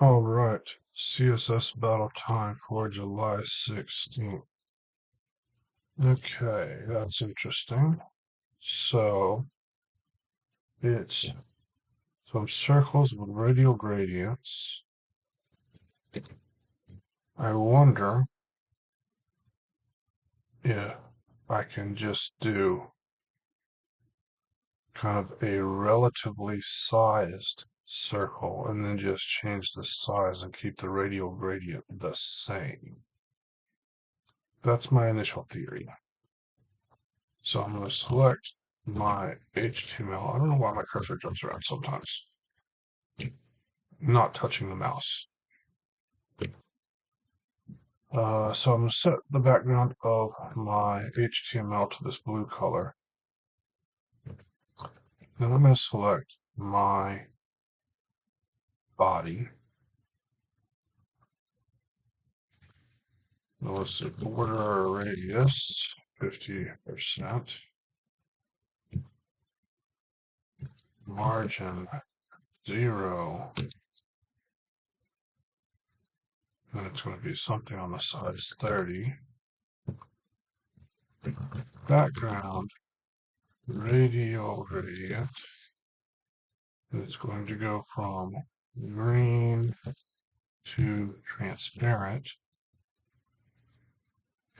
All right, CSS battle time for July 16th. Okay, that's interesting. So it's some circles with radial gradients. I wonder if I can just do kind of a relatively sized circle and then just change the size and keep the radial gradient the same. That's my initial theory. So I'm going to select my HTML. I don't know why my cursor jumps around sometimes. Not touching the mouse. So I'm going to set the background of my HTML to this blue color. Then I'm going to select my body. Now let's see, border radius, 50%. Margin 0. And it's going to be something on the size 30. Background, radial gradient. It's going to go from green to transparent.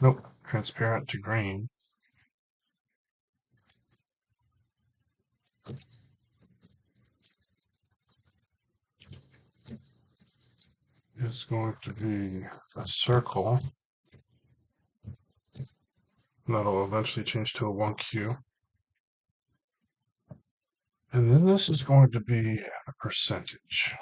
Nope, transparent to green. It's going to be a circle that'll eventually change to a 1Q. And then this is going to be a percentage.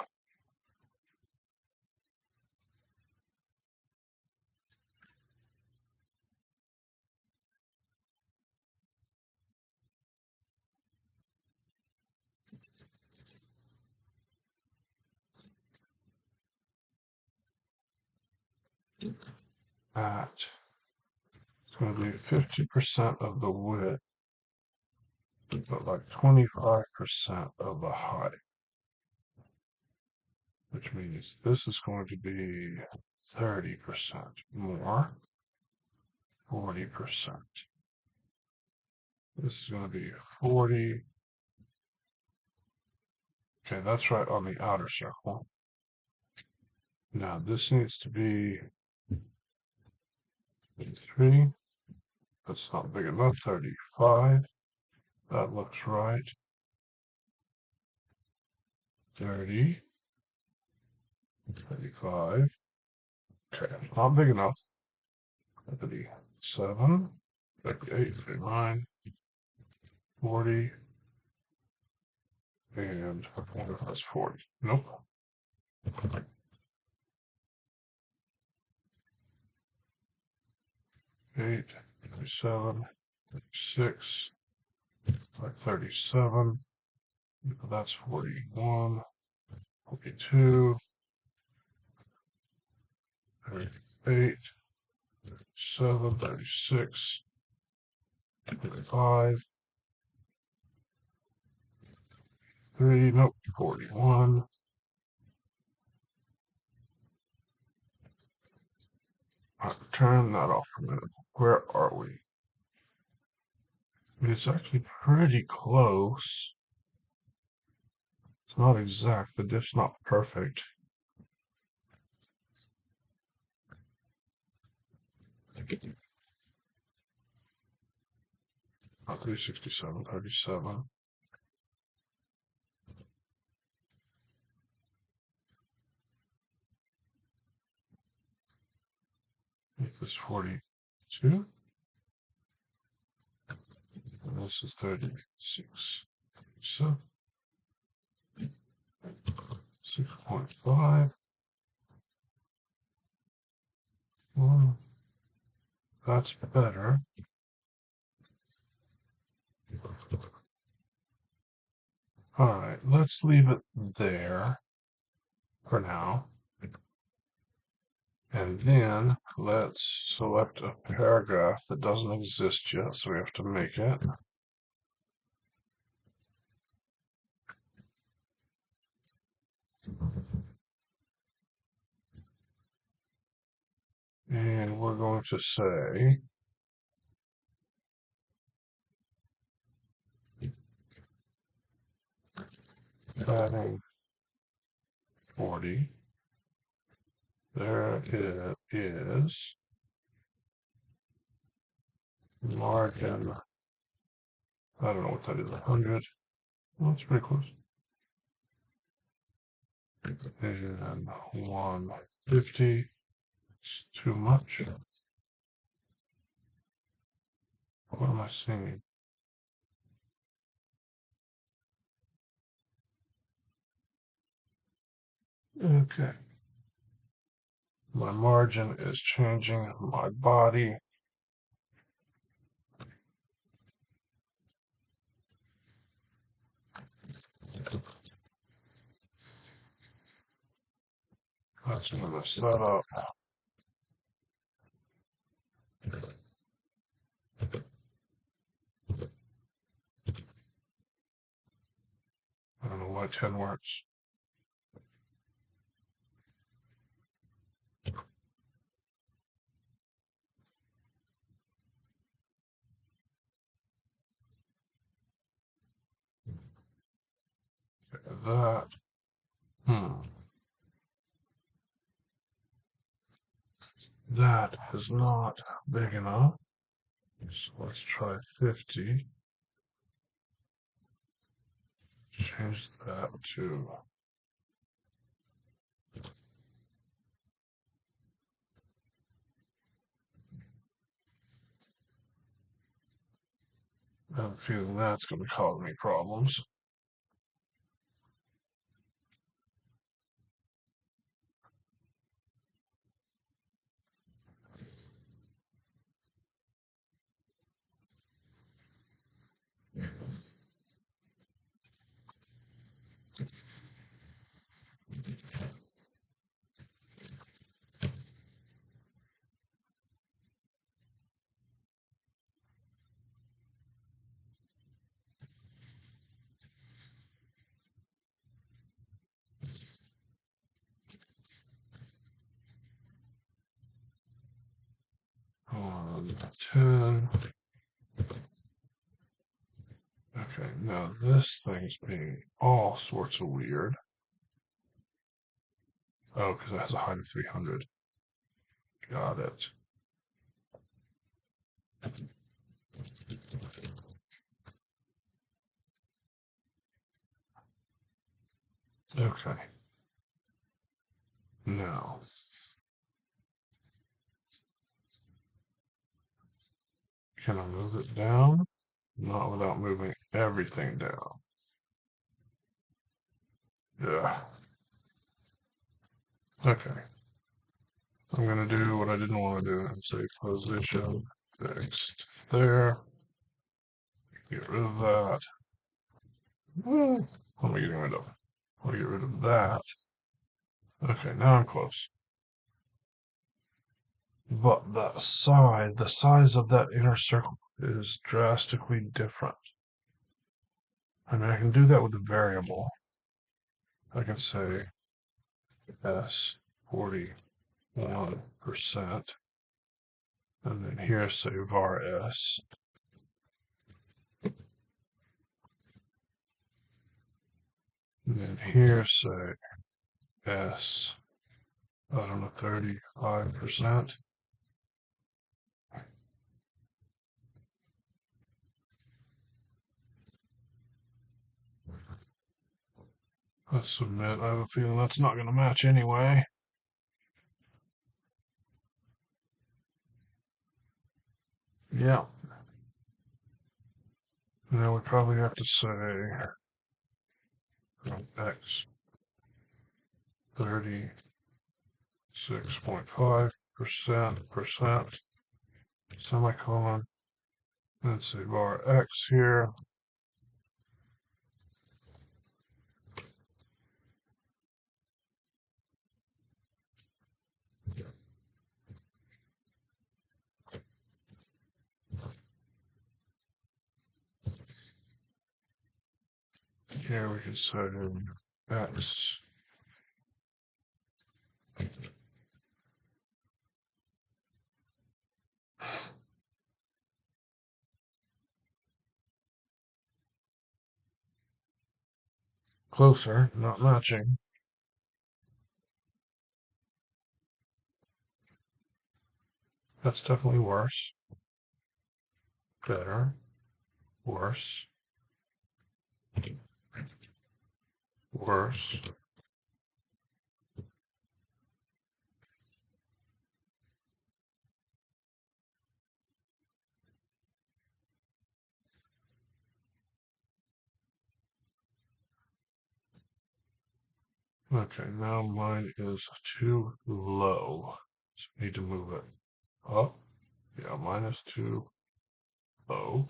That it's going to be 50% of the width, but like 25% of the height. Which means this is going to be 30% more, 40%. This is going to be 40. Okay, that's right on the outer circle. Now this needs to be 3. That's not big enough. 35. That looks right. 30. 35. Okay, not big enough. 37. 38. 39. 40. And I wonder if that's 40. Nope. 8, 37, 36, like 37. That's 41, 42, 38, 37, 36, 35, 3, nope, 41. I'll turn that off for a minute. Where are we? It's actually pretty close. It's not exact. The diff's not perfect. 367, 37. Make this 42. And this is 36. So 6.5. Well, that's better. All right, let's leave it there for now. And then let's select a paragraph that doesn't exist yet, so we have to make it. going to say adding 40. There it is. Margin. I don't know what that is. 100. Well, that's pretty close. Division 150. It's too much. What am I seeing? Okay. My margin is changing. My body. That's going to mess that up. I don't know why 10 works. That. That is not big enough. So let's try 50. Change that to I have a feeling that's going to cause me problems. On 10. Okay, now this thing's being all sorts of weird. Oh, because it has a height of 300. Got it. Okay. Now, can I move it down? Not without moving everything down. Yeah. Okay. I'm going to do what I didn't want to do and say position fixed there. Get rid of that. What am I getting rid of? I'll get rid of that. Okay, now I'm close. But the size of that inner circle is drastically different. I mean, I can do that with a variable. I can say S 41%, and then here say var S. And then here say S, I don't know, 35%. Let's submit. I have a feeling that's not going to match anyway. Yeah. Now we probably have to say X 36.5% semicolon. Let's say var X here. Here we can say X Closer, not matching. That's definitely worse. Better. Worse. Worse. Okay, now mine is too low. So I need to move it up. Yeah, mine is too low.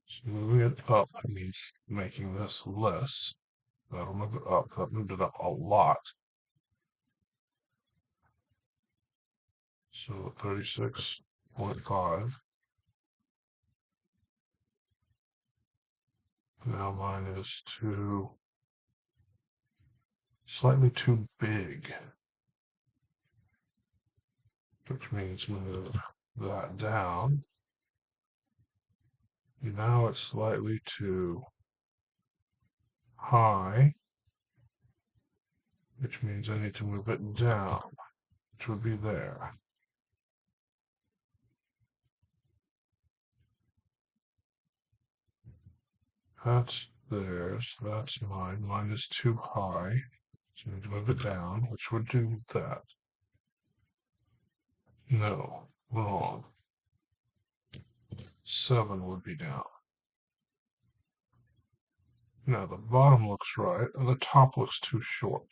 So moving it up means making this less. That'll move it up. That moved it up a lot. So 36.5. Now mine is slightly too big, which means move that down. Now it's slightly too high, which means I need to move it down, which would be there. That's theirs. That's mine. Mine is too high. So I need to move it down, which would do that. No, wrong. 7 would be down. Now the bottom looks right, and the top looks too short.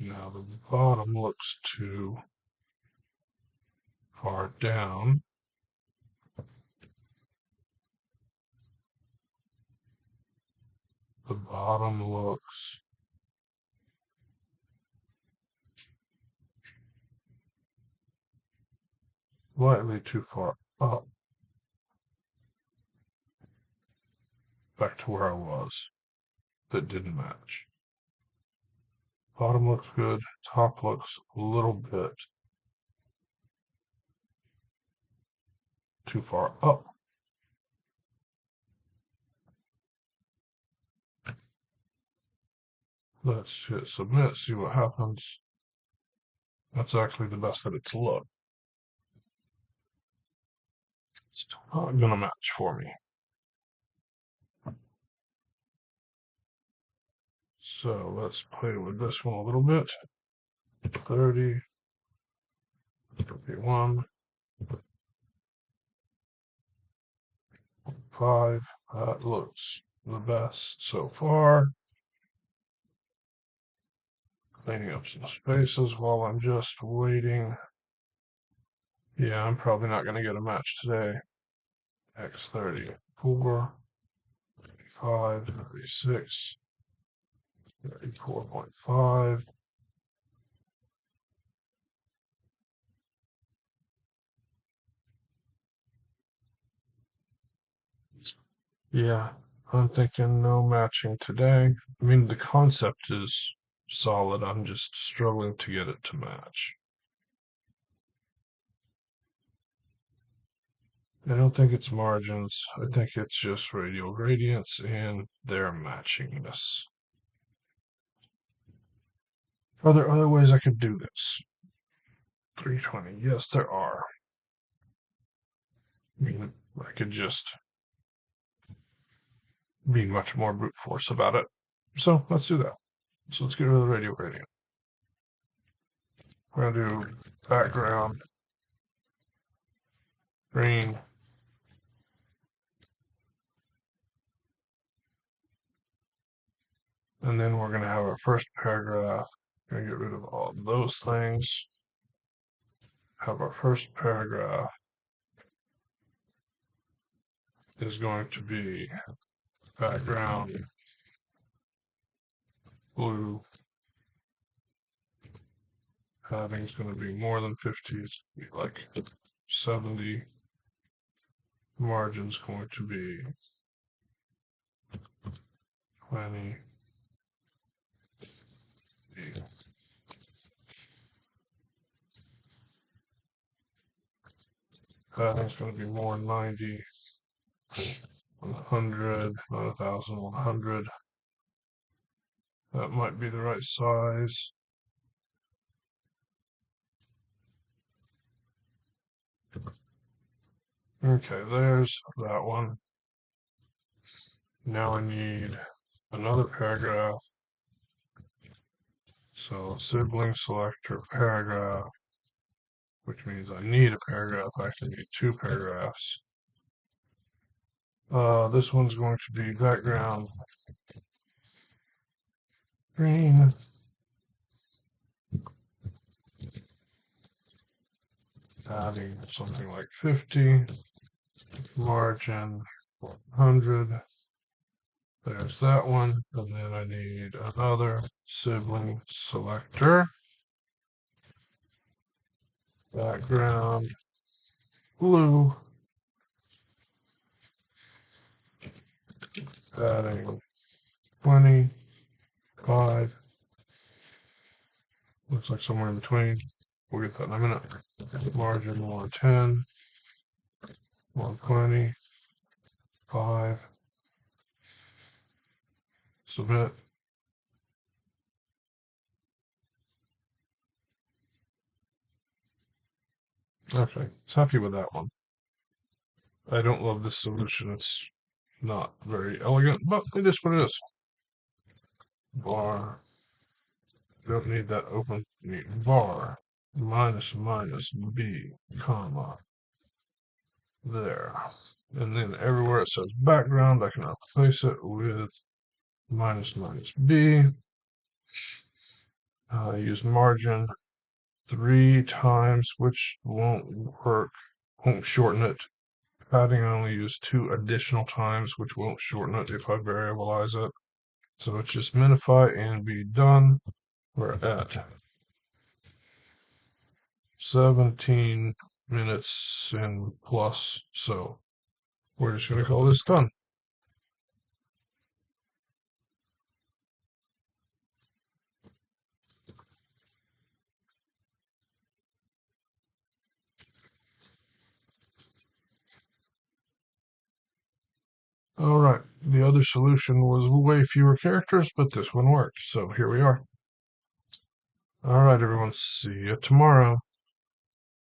Now the bottom looks too far down. The bottom looks slightly too far up. Back to where I was. That didn't match. Bottom looks good. Top looks a little bit too far up. Let's hit submit, see what happens. That's actually the best that it's looked. It's not going to match for me. So let's play with this one a little bit. 30, 31, 5. That looks the best so far. Cleaning up some spaces while I'm just waiting. Yeah, I'm probably not going to get a match today. X34, 35, 36, 34.5. Yeah, I'm thinking no matching today. I mean, the concept is solid. I'm just struggling to get it to match. I don't think it's margins. I think it's just radial gradients and their matchingness. Are there other ways I could do this? 320. Yes, there are. I mean, I could just be much more brute force about it. So let's do that. So let's get rid of the radial gradient. We're going to do background, green, and then we're going to have our first paragraph. We're going to get rid of all of those things. Have our first paragraph is going to be background blue. Padding is going to be more than 50. It's going to be like 70. Margin's going to be 20. Padding's going to be more 90, 100, 1,000, 100. That might be the right size. Okay, there's that one. Now I need another paragraph. So sibling selector paragraph, which means I need a paragraph. I actually need two paragraphs. This one's going to be background green. Adding something like 50. Margin 100. There's that one. And then I need another sibling selector. Background blue. Adding 25. Looks like somewhere in between. We'll get that in a minute. Margin 110. 120. 5. Submit. Okay, it's happy with that one. I don't love this solution. It's not very elegant, but it is what it is. Bar. Don't need that open. Need bar minus minus b, comma, there. And then everywhere it says background, I can replace it with minus minus b. Use margin 3 times, which won't work, won't shorten it. Padding, I only use 2 additional times, which won't shorten it if I variabilize it. So it's just minify and be done. We're at 17 minutes and plus, so we're just going to call this done. All right, the other solution was way fewer characters, but this one worked, so here we are. All right, everyone, see you tomorrow.